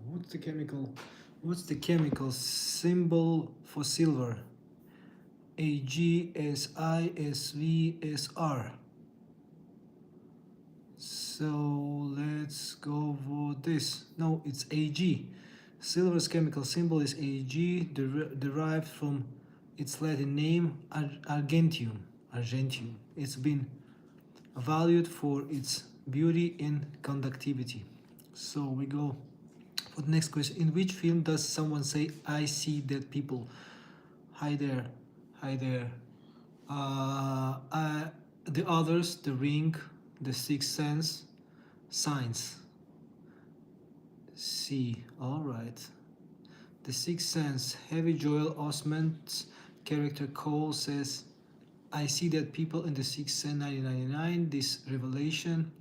what's the chemical? What's the chemical symbol for silver? AgSiSvSr. So let's go for this. No, it's Ag. Silver's chemical symbol is Ag, derived from its Latin name Argentium. Argentium. It's been valued for its beauty and conductivity. So we go for the next question. In which film does someone say, "I see dead people"? Hi there. Hi there. The Others, The Ring, The Sixth Sense, Signs. C. All right. The Sixth Sense. Heavy Joel Osment's character Cole says, "I see dead people" in The Sixth Sense 1999. This revelation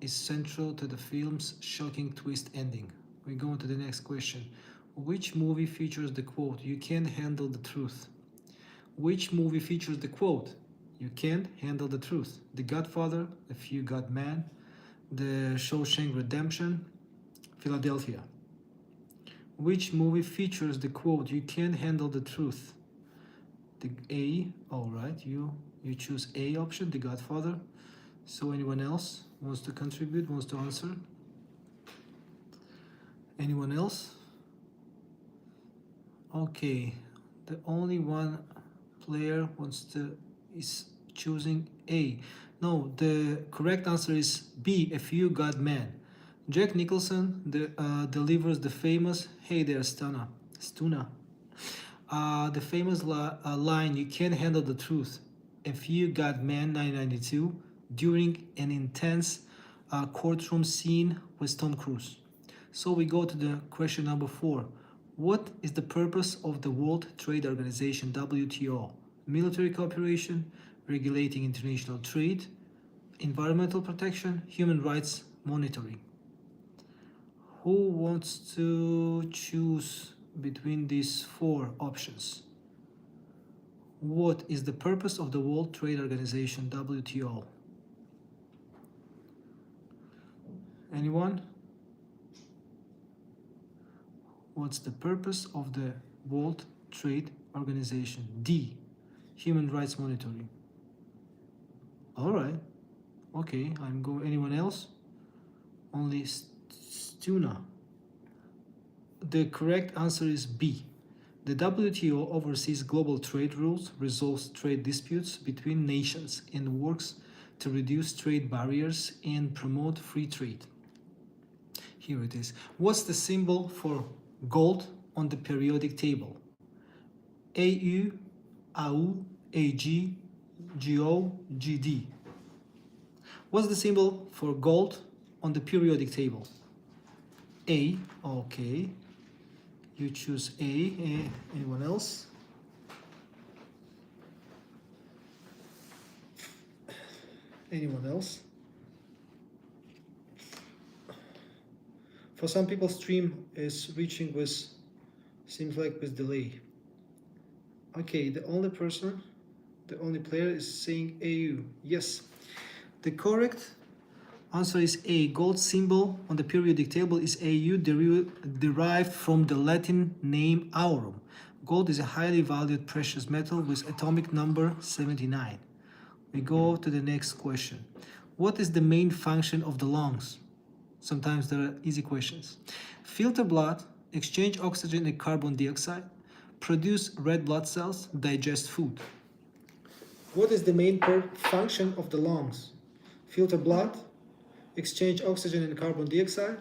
is central to the film's shocking twist ending. We go on to the next question. Which movie features the quote, "You can't handle the truth"? Which movie features the quote, "You can't handle the truth"? The Godfather, A Few Good Men, The Shawshank Redemption, Philadelphia. Which movie features the quote, "You can't handle the truth"? The A. All right, you choose A option, The Godfather. So anyone else wants to contribute, wants to answer? Anyone else? Okay, the only one player is choosing A. No, the correct answer is B, A Few Good Men. Jack Nicholson delivers the famous "Hey there, Stuna." The famous line, "You can't handle the truth." A Few Good Men, 1992, during an intense courtroom scene with Tom Cruise. So we go to the question number 4. What is the purpose of the World Trade Organization, WTO? Military cooperation, regulating international trade, environmental protection, human rights monitoring. Who wants to choose between these 4 options? What is the purpose of the World Trade Organization, WTO? Anyone? What's the purpose of the World Trade Organization? D. Human rights monitoring. All right. Okay, I'm going. Anyone else? Only Stuna. The correct answer is B. The WTO oversees global trade rules, resolves trade disputes between nations, and works to reduce trade barriers and promote free trade. Here it is. What's the symbol for gold on the periodic table? AU, AU, AG, GO, GD. What's the symbol for gold on the periodic table? A. Okay. You choose A. Anyone else? Anyone else? For some people, stream is reaching seems like with delay. Okay, the only player is saying AU. Yes. The correct answer is A. Gold symbol on the periodic table is AU, derived from the Latin name aurum. Gold is a highly valued precious metal with atomic number 79. We go to the next question. What is the main function of the lungs? Sometimes there are easy questions. Filter blood, exchange oxygen and carbon dioxide, produce red blood cells, digest food. What is the main function of the lungs? Filter blood, exchange oxygen and carbon dioxide,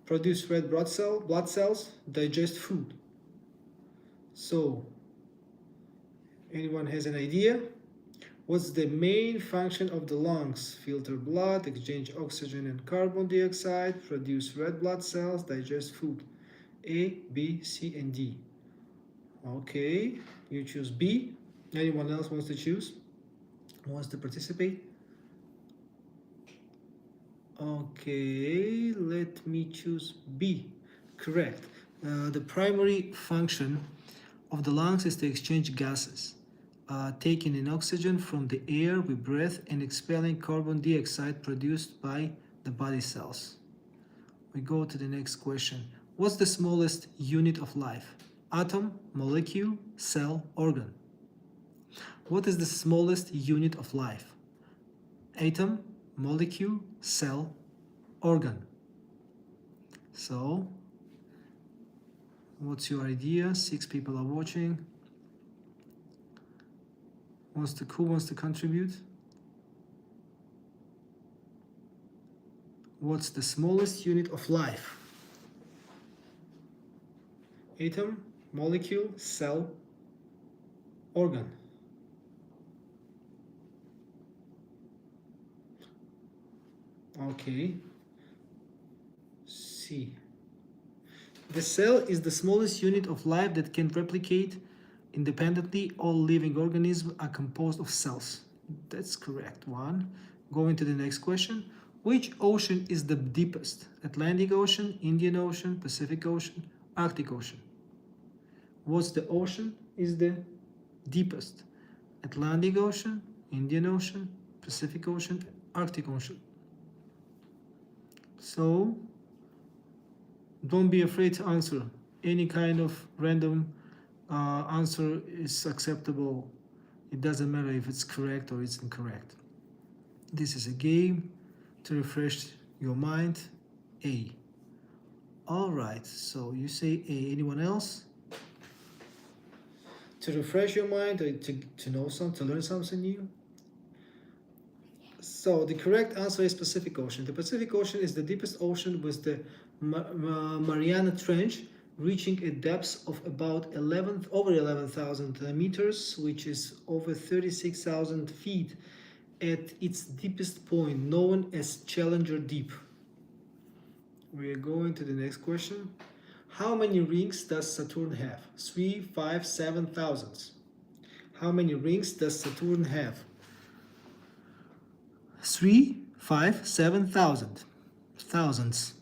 produce red blood cells, digest food. So, anyone has an idea? What's the main function of the lungs? Filter blood, exchange oxygen and carbon dioxide, produce red blood cells, digest food. A, B, C, and D. Okay, you choose B. Anyone else wants to choose? Wants to participate? Okay, let me choose B. Correct. The primary function of the lungs is to exchange gases, taking in oxygen from the air we breathe and expelling carbon dioxide produced by the body cells. We go to the next question. What's the smallest unit of life? Atom, molecule, cell, organ. What is the smallest unit of life? Atom, molecule, cell, organ. So, what's your idea? 6 people are watching. Who wants to contribute? What's the smallest unit of life? Atom, molecule, cell, organ. Okay. C. The cell is the smallest unit of life that can replicate independently. All living organisms are composed of cells. That's correct. 1. Going to the next question. Which ocean is the deepest? Atlantic Ocean, Indian Ocean, Pacific Ocean, Arctic Ocean. What's the ocean is the deepest? Atlantic Ocean, Indian Ocean, Pacific Ocean, Arctic Ocean. So, don't be afraid to answer. Any kind of random answer is acceptable. It doesn't matter if it's correct or it's incorrect. This is a game to refresh your mind. A. All right, so you say A. Anyone else? To refresh your mind or to know something, to learn something new? So the correct answer is Pacific Ocean. The Pacific Ocean is the deepest ocean with the Mariana Trench reaching a depth of about over 11,000 meters, which is over 36,000 feet at its deepest point, known as Challenger Deep. We are going to the next question. How many rings does Saturn have? 3, 5, 7 thousandths. How many rings does Saturn have? 3, 5, 7 thousandths.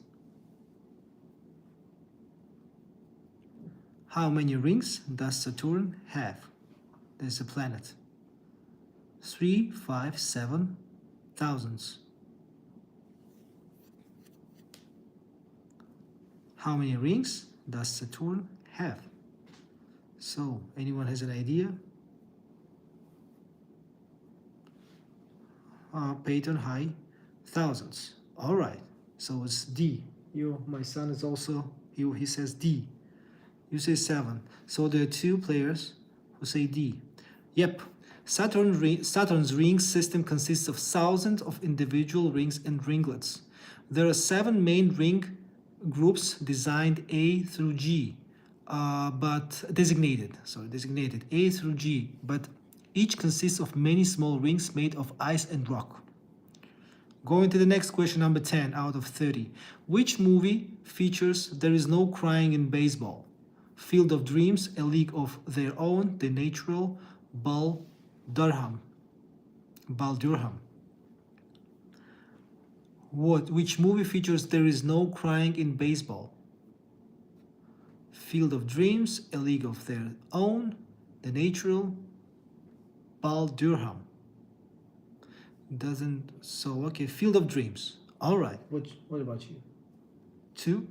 How many rings does Saturn have? There's a planet. 3, 5, 7 thousandths. How many rings does Saturn have? So, anyone has an idea? Peyton, hi. Thousands. All right. So it's D. My son is also, he says D. You say 7. So there are 2 players who say D. Yep. Saturn's ring system consists of thousands of individual rings and ringlets. There are 7 main ring groups designed A through G, designated A through G, but each consists of many small rings made of ice and rock. Going to the next question, number 10 out of 30. Which movie features There Is No Crying in Baseball? Field of Dreams, A League of Their Own, The Natural, Bull Durham. Which movie features There Is No Crying in Baseball? Field of Dreams, A League of Their Own, The Natural, Bull Durham. Okay, Field of Dreams. All right. What about you? 2.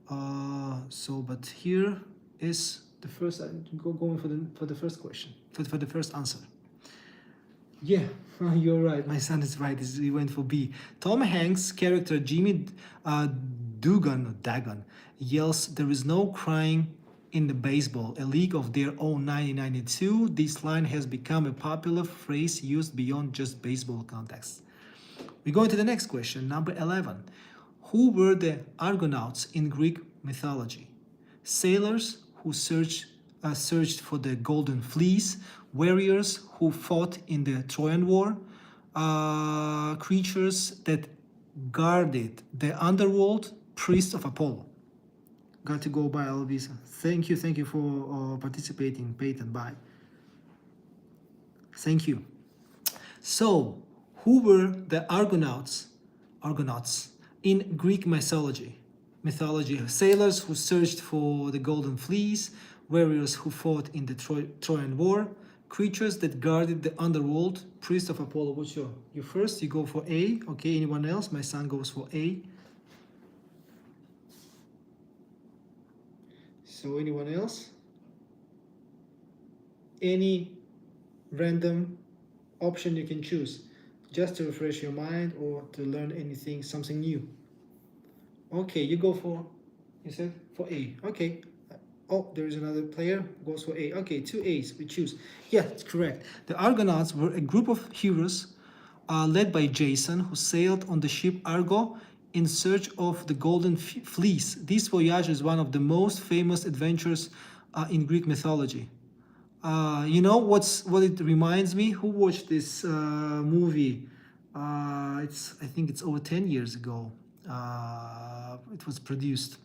But here is the first. Going for the first question, for the first answer. Yeah, you're right. My son is right. He went for B. Tom Hanks' character Jimmy Dagan yells, "There is no crying in the baseball, A League of Their Own," 1992. This line has become a popular phrase used beyond just baseball context. We go into the next question, number 11. Who were the Argonauts in Greek mythology? Sailors who searched for the golden fleece, warriors who fought in the Trojan War, creatures that guarded the underworld, priests of Apollo. Got to go by Alvisa. Thank you for participating, Peyton. Bye. Thank you. So, who were the Argonauts in Greek mythology? Sailors who searched for the golden fleece, warriors who fought in the Trojan War, creatures that guarded the underworld, priests of Apollo. What's you first? You go for A. Okay, anyone else? My son goes for A. So anyone else? Any random option you can choose, just to refresh your mind or to learn anything, something new. Okay, you go for, you said for A. Okay. Oh, there is another player who goes for A. Okay, two A's we choose. Yeah, it's correct. The Argonauts were a group of heroes led by Jason, who sailed on the ship Argo in search of the Golden Fleece. This voyage is one of the most famous adventures in Greek mythology. You know what it reminds me? Who watched this movie? I think it's over 10 years ago. It was produced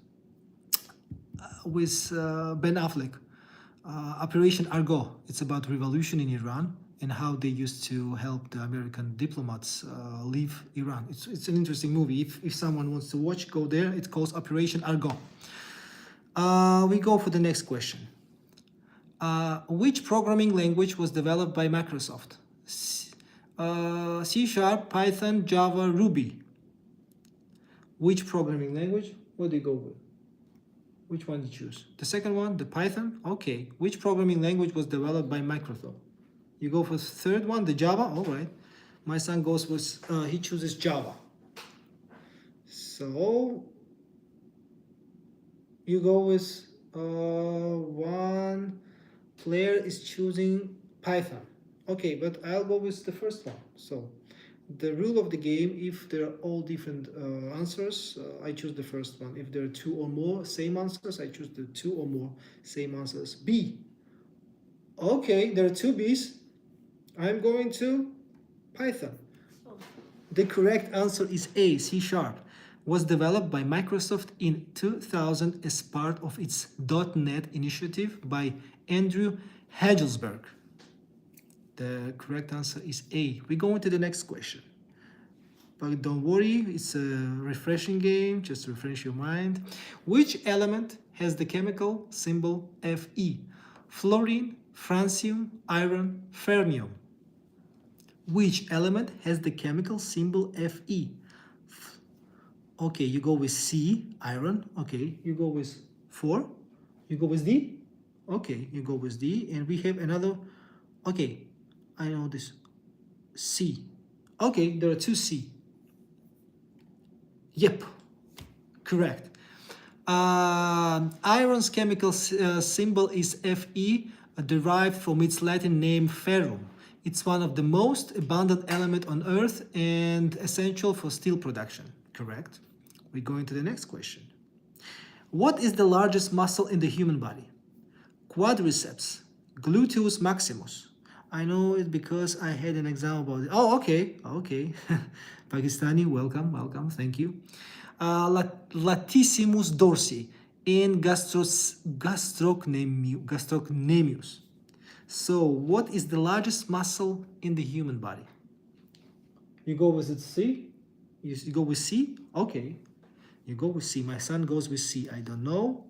with Ben Affleck. Operation Argo. It's about revolution in Iran and how they used to help the American diplomats leave Iran. It's an interesting movie. If someone wants to watch, go there. It's called Operation Argo. We go for the next question. Which programming language was developed by Microsoft? C#, Python, Java, Ruby. Which programming language? What do you go with? Which one do you choose? The second one, the Python? Okay. Which programming language was developed by Microsoft? You go for the third one, the Java? All right. My son goes with, he chooses Java. So, you go with one player is choosing Python. Okay, but I'll go with the first one. So, the rule of the game, if there are all different answers, I choose the first one. If there are two or more same answers, I choose the two or more same answers. B. Okay, there are two B's. I'm going to Python. The correct answer is A, C#. Was developed by Microsoft in 2000 as part of its .NET initiative by Andrew Hagelsberg. The correct answer is A. We go into the next question. But don't worry, it's a refreshing game, just to refresh your mind. Which element has the chemical symbol Fe? Fluorine, francium, iron, fermium. Which element has the chemical symbol Fe? Okay, you go with C, iron. Okay, you go with 4. You go with D. Okay, you go with D. And we have another. Okay, I know this. C. Okay, there are two C. Yep, correct. Iron's chemical symbol is Fe, derived from its Latin name ferrum. It's one of the most abundant elements on Earth and essential for steel production. Correct. We go into the next question. What is the largest muscle in the human body? Quadriceps, gluteus maximus. I know it because I had an exam about it. Oh, okay, okay. Pakistani, welcome, thank you. Latissimus dorsi and gastrocnemius. So, what is the largest muscle in the human body? You go with it C? You go with C? Okay. You go with C. My son goes with C. I don't know.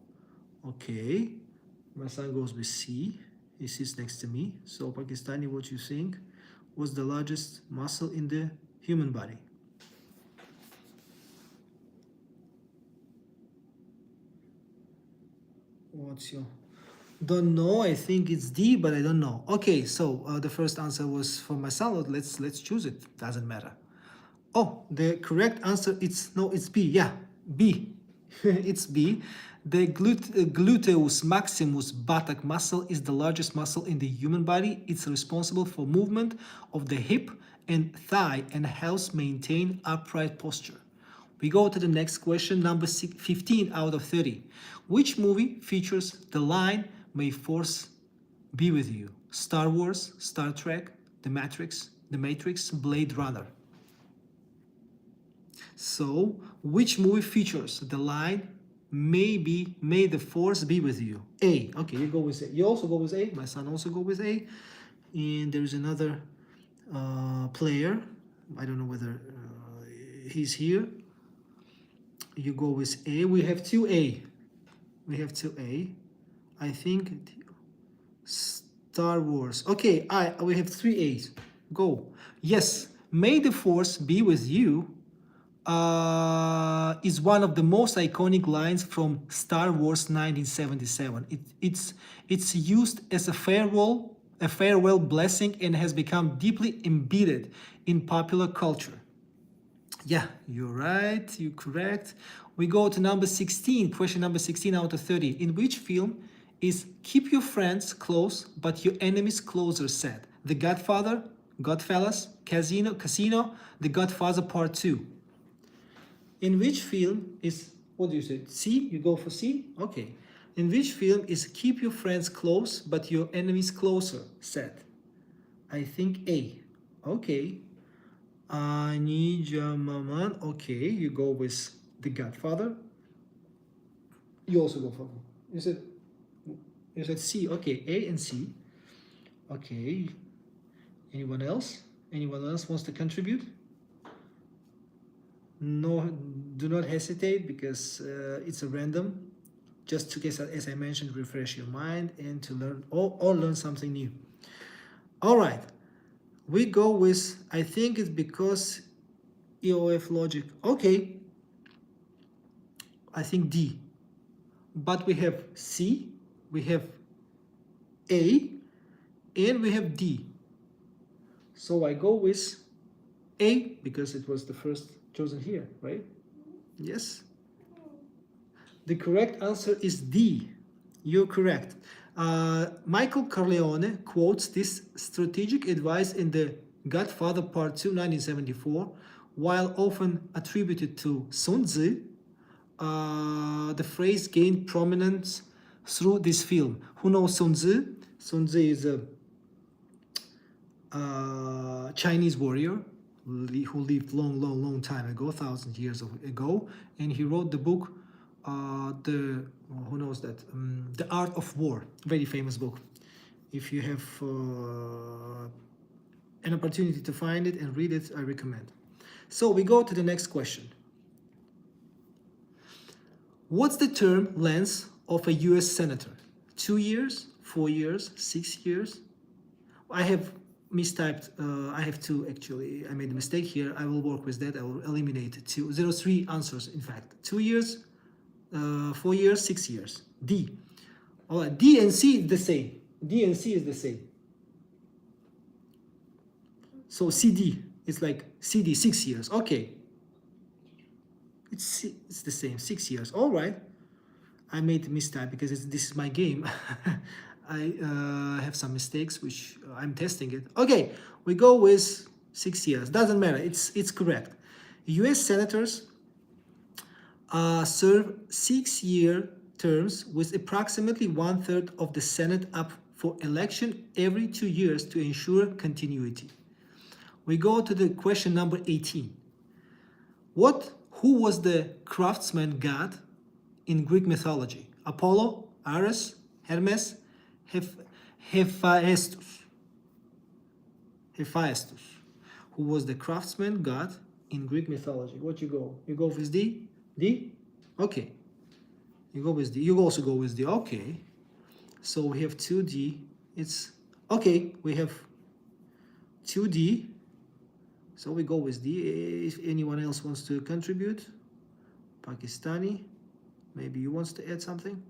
Okay. My son goes with C. He sits next to me. So, Pakistani, what you think? What's the largest muscle in the human body? What's your... Don't know. I think it's D, but I don't know. Okay, so the first answer was for my son. Let's choose it. Doesn't matter. Oh, the correct answer it's B. Yeah, B. It's B. The gluteus maximus buttock muscle is the largest muscle in the human body. It's responsible for movement of the hip and thigh and helps maintain upright posture. We go to the next question, number 15 out of 30. Which movie features the line, "May Force be with you"? Star Wars, Star Trek, The Matrix, Blade Runner. So, which movie features the line, "May the Force be with you"? A. Okay, you go with A. You also go with A. My son also go with A. And there's another player. I don't know whether he's here. You go with A. We have 2A. I think Star Wars. Okay, we have 3 A's. Go. Yes, "May the Force be with you" is one of the most iconic lines from Star Wars 1977. It's used as a farewell blessing, and has become deeply embedded in popular culture. Yeah, you're right, you're correct. We go to number 16, question number 16 out of 30. In which film is Keep Your Friends Close But Your Enemies Closer said? The Godfather, Godfellas, Casino, The Godfather Part 2. In which film is, what do you say? C? You go for C? Okay. In which film is Keep Your Friends Close But Your Enemies Closer said? I think A. Okay. Anija Maman. Okay, you go with The Godfather. You also go for, you said C. Okay, A and C. Okay. Anyone else? Anyone else wants to contribute? No, do not hesitate, because it's a random, just to, as I mentioned, refresh your mind and to learn or learn something new. All right, we go with, I think it's because EOF logic. Okay, I think D, but we have C, we have A, and we have D. So I go with A because it was the first chosen here, right? Yes. The correct answer is D. You're correct. Michael Corleone quotes this strategic advice in The Godfather Part 2, 1974, while often attributed to Sun Tzu. The phrase gained prominence through this film. Who knows Sun Tzu? Sun Tzu is a Chinese warrior who lived long time ago, 1,000 years ago, and he wrote the book, who knows that, The Art of War, very famous book. If you have an opportunity to find it and read it, I recommend. So we go to the next question. What's the term length of a US senator? 2 years, 4 years, 6 years? I have mistyped, I have two actually. I made a mistake here. I will work with that. I will eliminate two. There are three answers, in fact. 2 years, 4 years, 6 years. D. All right, D and C is the same. D and C is the same. So CD is like CD, 6 years. Okay. It's the same, 6 years. All right. I made a mistype because this is my game. I have some mistakes which I'm testing it. Okay, we go with 6 years. Doesn't matter. It's correct. U.S. senators serve 6-year terms with approximately 1/3 of the Senate up for election every 2 years to ensure continuity. We go to the question number 18. Who was the craftsman god in Greek mythology? Apollo, Ares, Hermes, Hephaestus. Hephaestus. Who was the craftsman god in Greek mythology? What you go? You go with D? D? Okay. You go with D. You also go with D. Okay. So we have 2D. It's okay. We have 2D. So we go with D. If anyone else wants to contribute, Pakistani, maybe you wants to add something.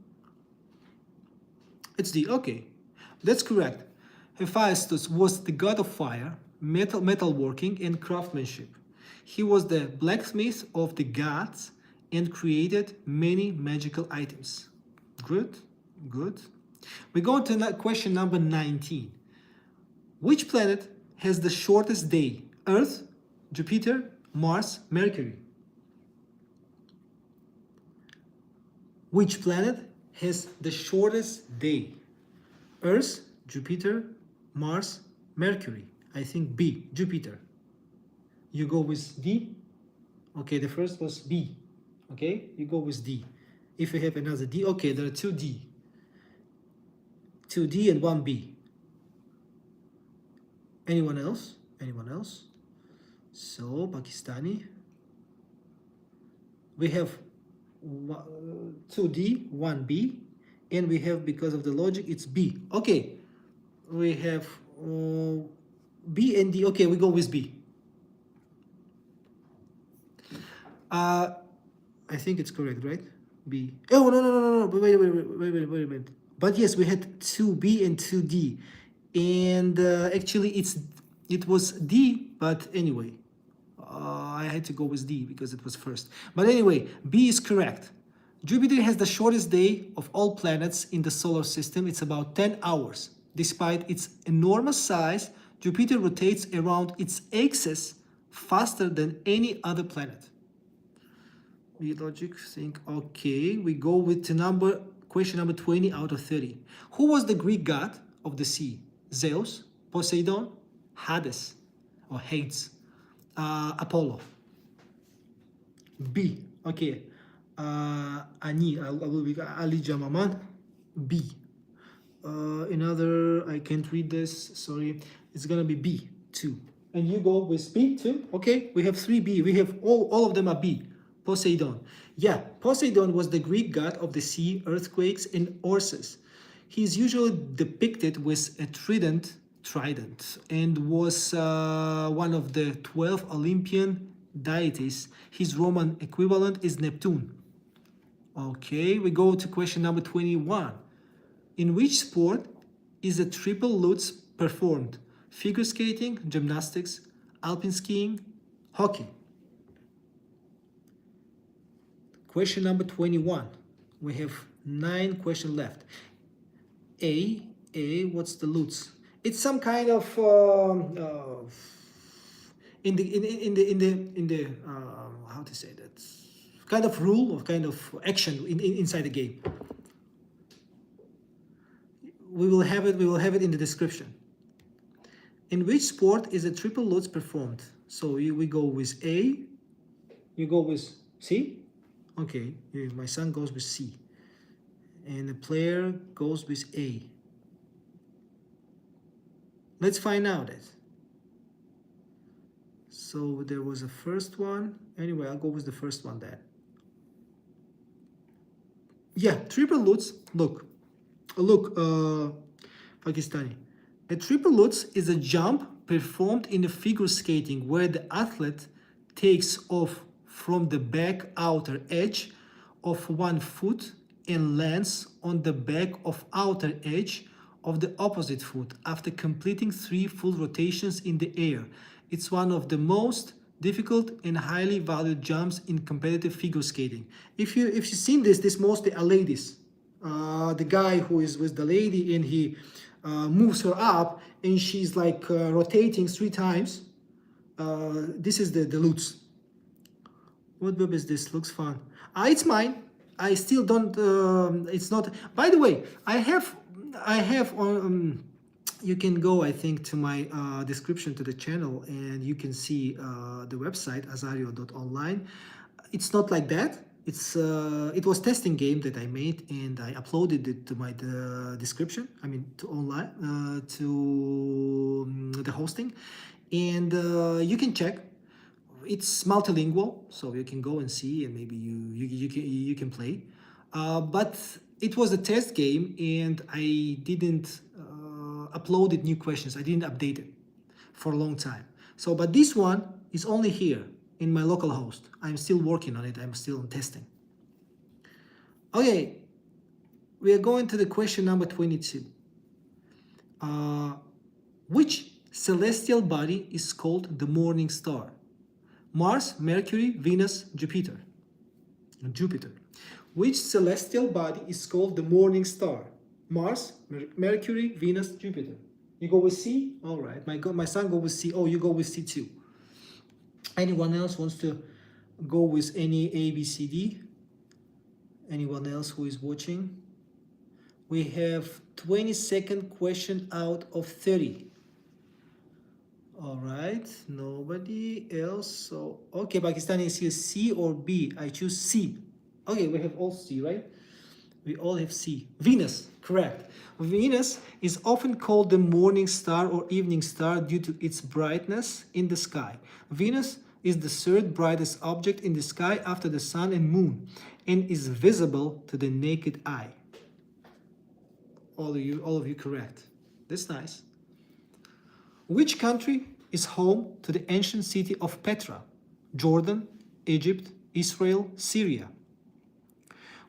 It's D. Okay, that's correct. Hephaestus was the god of fire, metalworking, and craftsmanship. He was the blacksmith of the gods and created many magical items. Good, good. We go to question number 19. Which planet has the shortest day? Earth, Jupiter, Mars, Mercury. Which planet has the shortest day? Earth, Jupiter, Mars, Mercury. I think B, Jupiter. You go with D? Okay, the first was B. Okay, you go with D. If you have another D, okay, there are 2D. 2D and 1B. Anyone else? Anyone else? So, Pakistani. We have 2D, 1B, and we have, because of the logic, it's B. Okay, we have B and D. Okay, we go with B. I think it's correct, right? B. Oh, no, no, no, no, no. Wait. But yes, we had 2B and 2D. And actually, it was D, but anyway, I had to go with D because it was first. But anyway, B is correct. Jupiter has the shortest day of all planets in the solar system. It's about 10 hours. Despite its enormous size, Jupiter rotates around its axis faster than any other planet. Be logic, think, okay. We go with the question number 20 out of 30. Who was the Greek god of the sea? Zeus, Poseidon, Hades, or Hades, Apollo. B, okay. Ani, I will be Ali Jamaman. B. Another, I can't read this, sorry. It's gonna be B, 2. And you go with B, 2? Okay, we have 3B. We have all of them are B. Poseidon. Yeah, Poseidon was the Greek god of the sea, earthquakes, and horses. He is usually depicted with a trident, and was one of the 12 Olympian deities. His Roman equivalent is Neptune. Okay, we go to question number 21. In which sport is a triple lutz performed? Figure skating, gymnastics, alpine skiing, hockey. Question number 21. We have 9 questions left. A, what's the lutz? It's some kind of in the how to say that, kind of rule or kind of action inside the game. We will have it in the description. In which sport is a triple lutz performed? So we go with A, you go with C. Okay, my son goes with C, and the player goes with A. Let's find out it. So there was a first one. Anyway, I'll go with the first one then. Yeah, triple lutz. Look, Pakistani. A triple lutz is a jump performed in a figure skating where the athlete takes off from the back outer edge of one foot and lands on the back of outer edge of the opposite foot after completing 3 full rotations in the air. It's one of the most difficult and highly valued jumps in competitive figure skating. If you've seen this mostly are ladies. The guy who is with the lady and he moves her up and she's like rotating 3 times. This is the lutz. What web is this? Looks fun. It's mine. I still don't. It's not. By the way, I have on. You can go, I think, to my description to the channel, and you can see the website azario.online. It's not like that. It was testing game that I made, and I uploaded it to my description. I mean, to online to the hosting, and you can check. It's multilingual, so you can go and see, and maybe you can play. But it was a test game, and I didn't upload new questions. I didn't update it for a long time. So, but this one is only here in my local host. I'm still working on it. I'm still on testing. Okay, we are going to the question number 22. Which celestial body is called the morning star? Mars, Mercury, Venus, Jupiter. Jupiter. Which celestial body is called the morning star? Mars, Mercury, Venus, Jupiter. You go with C? All right. My son go with C. Oh, you go with C too. Anyone else wants to go with any A, B, C, D? Anyone else who is watching? We have 22nd question out of 30. All right, nobody else. So, okay, Pakistani is here, C or B? I choose C. Okay, we have all C, right? We all have C. Venus, correct. Venus is often called the morning star or evening star due to its brightness in the sky. Venus is the 3rd brightest object in the sky after the sun and moon, and is visible to the naked eye. All of you correct. That's nice. Which country is home to the ancient city of Petra? Jordan, Egypt, Israel, Syria.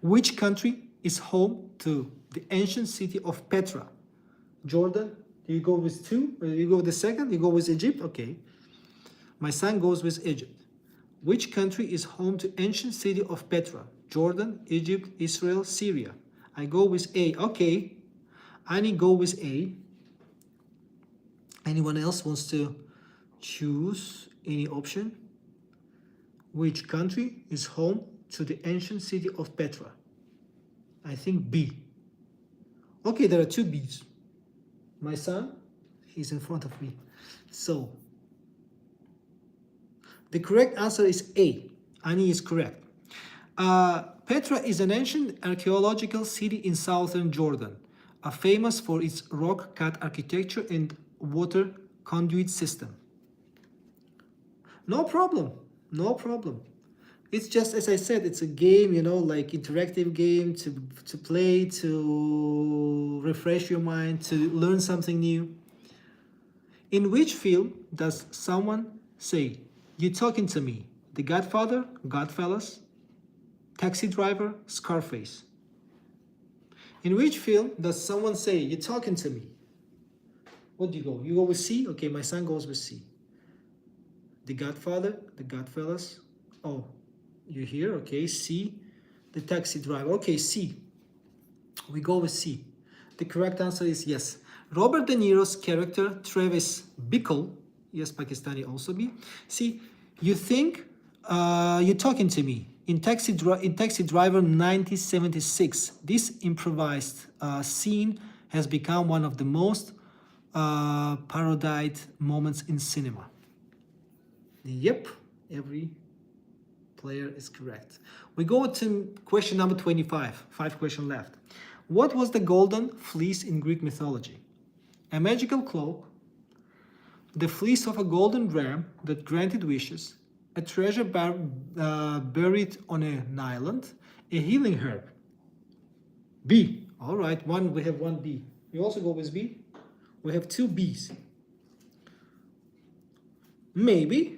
Which country is home to the ancient city of Petra? Jordan, do you go with 2? You go with the second? You go with Egypt? Okay. My son goes with Egypt. Which country is home to ancient city of Petra? Jordan, Egypt, Israel, Syria. I go with A. Okay. Annie go with A. Anyone else wants to choose any option? Which country is home to the ancient city of Petra? I think B. Okay, there are 2 B's. My son, he's in front of me. So, the correct answer is A. Annie is correct. Petra is an ancient archaeological city in southern Jordan, famous for its rock-cut architecture and water conduit system. No problem, no problem. It's just, as I said, it's a game, you know, like interactive game to play, to refresh your mind, to learn something new. In which film does someone say, "You talking to me"? The Godfather, Godfellas, Taxi Driver, Scarface. In which film does someone say, "You talking to me"? What do you go? You go with C? Okay, my son goes with C. The Godfather, the Godfellas. Oh, you're here? Okay, C. The Taxi Driver. Okay, C. We go with C. The correct answer is yes. Robert De Niro's character, Travis Bickle, yes, Pakistani also be. See, you think you're talking to me. In Taxi Driver 1976, this improvised scene has become one of the most parodied moments in cinema. Yep, every player is correct. We go to question number 25. 5 questions left. What was the golden fleece in Greek mythology? A magical cloak, the fleece of a golden ram that granted wishes, a treasure buried on an island, a healing herb. B. All right, we have 1 B. You also go with B? We have 2 B's. Maybe,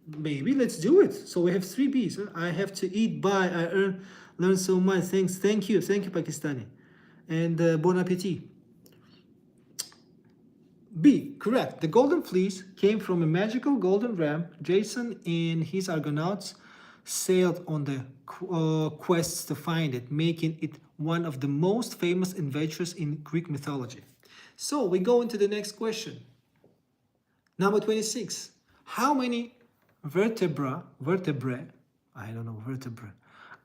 let's do it. So we have 3 B's. I have to eat by, I learn so much. Thank you, Pakistani. And bon appetit. B, correct. The golden fleece came from a magical golden ram. Jason and his Argonauts sailed on the quests to find it, making it one of the most famous adventures in Greek mythology. So we go into the next question. Number 26. How many vertebrae,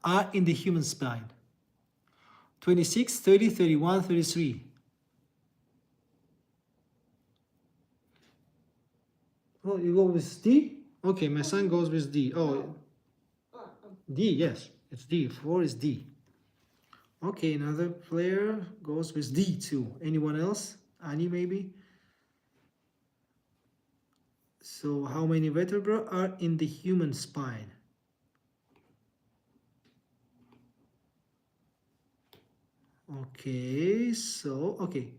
are in the human spine? 26, 30, 31, 33. Oh, you go with D? Okay, my son goes with D. Oh, D, yes, it's D. 4 is D. Okay, another player goes with D too. Anyone else? Annie, maybe? So, how many vertebrae are in the human spine? Okay, so, okay,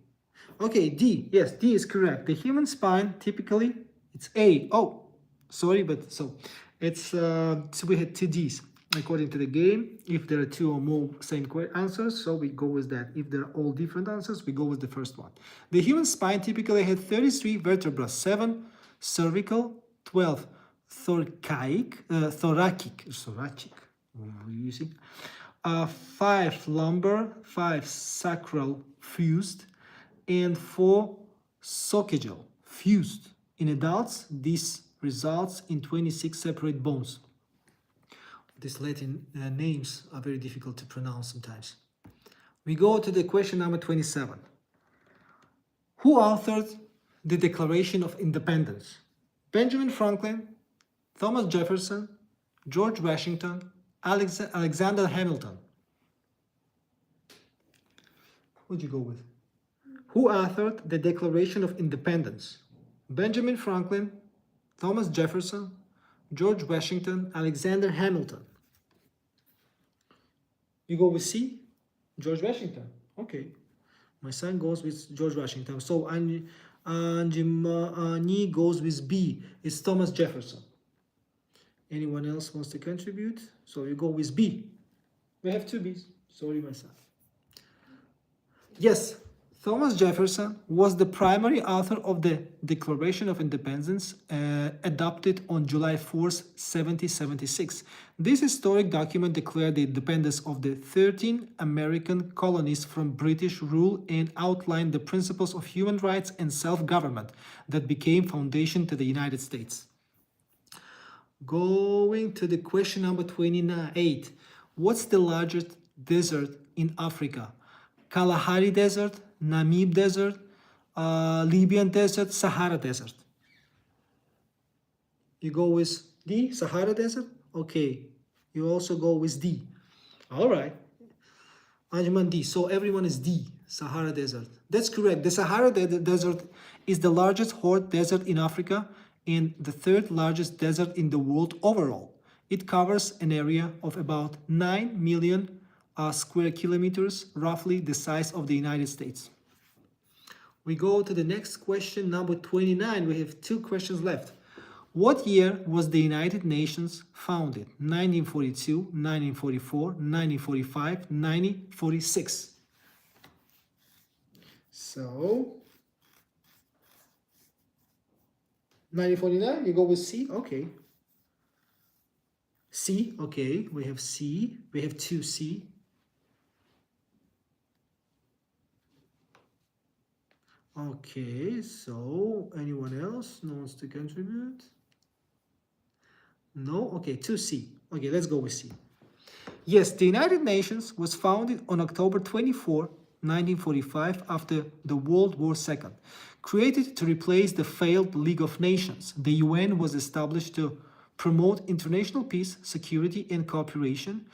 D. Yes, D is correct. The human spine, typically, it's A. Oh, sorry, but so it's so we had 2 D's according to the game. If there are 2 or more same answers, so we go with that. If they're all different answers, we go with the first one. The human spine typically had 33 vertebrae, 7 cervical, 12 thoracic, what are you using? 5 lumbar, 5 sacral fused, and 4 soccageal fused. In adults, this results in 26 separate bones. These Latin names are very difficult to pronounce sometimes. We go to the question number 27. Who authored the Declaration of Independence? Benjamin Franklin, Thomas Jefferson, George Washington, Alexander Hamilton. Who'd you go with? Who authored the Declaration of Independence? Benjamin Franklin, Thomas Jefferson, George Washington, Alexander Hamilton. You go with C? George Washington. Okay. My son goes with George Washington. So Annie goes with B. It's Thomas Jefferson. Anyone else wants to contribute? So you go with B. We have two B's. Sorry, my son. Yes, Thomas Jefferson was the primary author of the Declaration of Independence, adopted on July 4th, 1776. This historic document declared the independence of the 13 American colonies from British rule and outlined the principles of human rights and self-government that became foundation to the United States. Going to the question number 28. What's the largest desert in Africa? Kalahari Desert, Namib Desert, Libyan Desert, Sahara Desert. You go with D, Sahara Desert? Okay. You also go with D. All right. Ajman D. So everyone is D, Sahara Desert. That's correct. The Sahara Desert is the largest hot desert in Africa and the third largest desert in the world overall. It covers an area of about 9 million square kilometers, roughly the size of the United States. We go to the next question, number 29. We have two questions left. What year was the United Nations founded? 1942, 1944, 1945, 1946. So, 1949, you go with C? Okay. C, okay, we have C. We have 2C. Okay, so anyone else wants to contribute? No? Okay, 2C. Okay, let's go with C. Yes, the United Nations was founded on October 24, 1945, after the World War II. Created to replace the failed League of Nations, the UN was established to promote international peace, security, and cooperation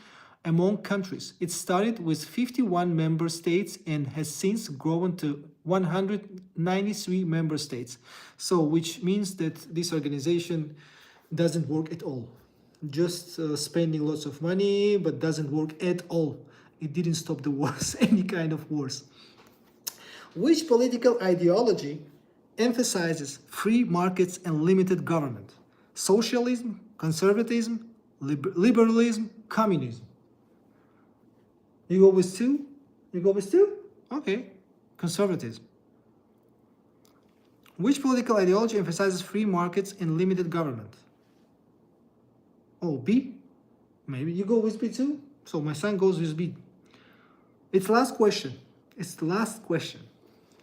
among countries. It started with 51 member states and has since grown to 193 member states. So, which means that this organization doesn't work at all. Just spending lots of money, but doesn't work at all. It didn't stop the wars, any kind of wars. Which political ideology emphasizes free markets and limited government? Socialism, conservatism, liberalism, communism. You go with two? You go with two? Okay. Conservatism. Which political ideology emphasizes free markets and limited government? Oh, B? Maybe you go with B too? So my son goes with B. It's the last question. It's the last question.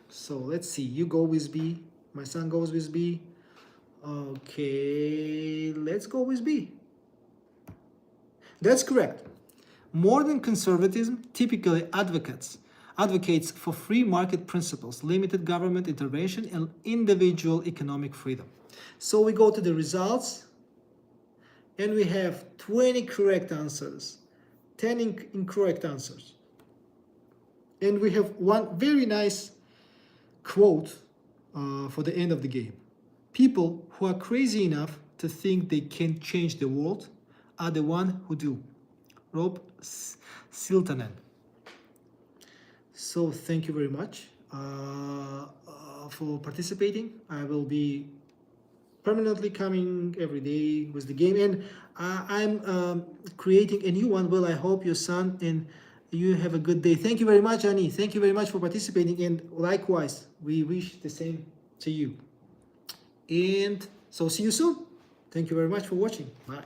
So let's see. You go with B. My son goes with B. Okay, let's go with B. That's correct. Modern conservatism typically advocates for free market principles, limited government intervention, and individual economic freedom. So we go to the results, and we have 20 correct answers, 10 incorrect answers. And we have one very nice quote for the end of the game. People who are crazy enough to think they can change the world are the ones who do. Rob Siltanen. So thank you very much for participating. I will be permanently coming every day with the game, and I'm creating a new one. Well, I hope your son and you have a good day. Thank you very much, Annie. Thank you very much for participating, and likewise, we wish the same to you. And so see you soon. Thank you very much for watching. Bye.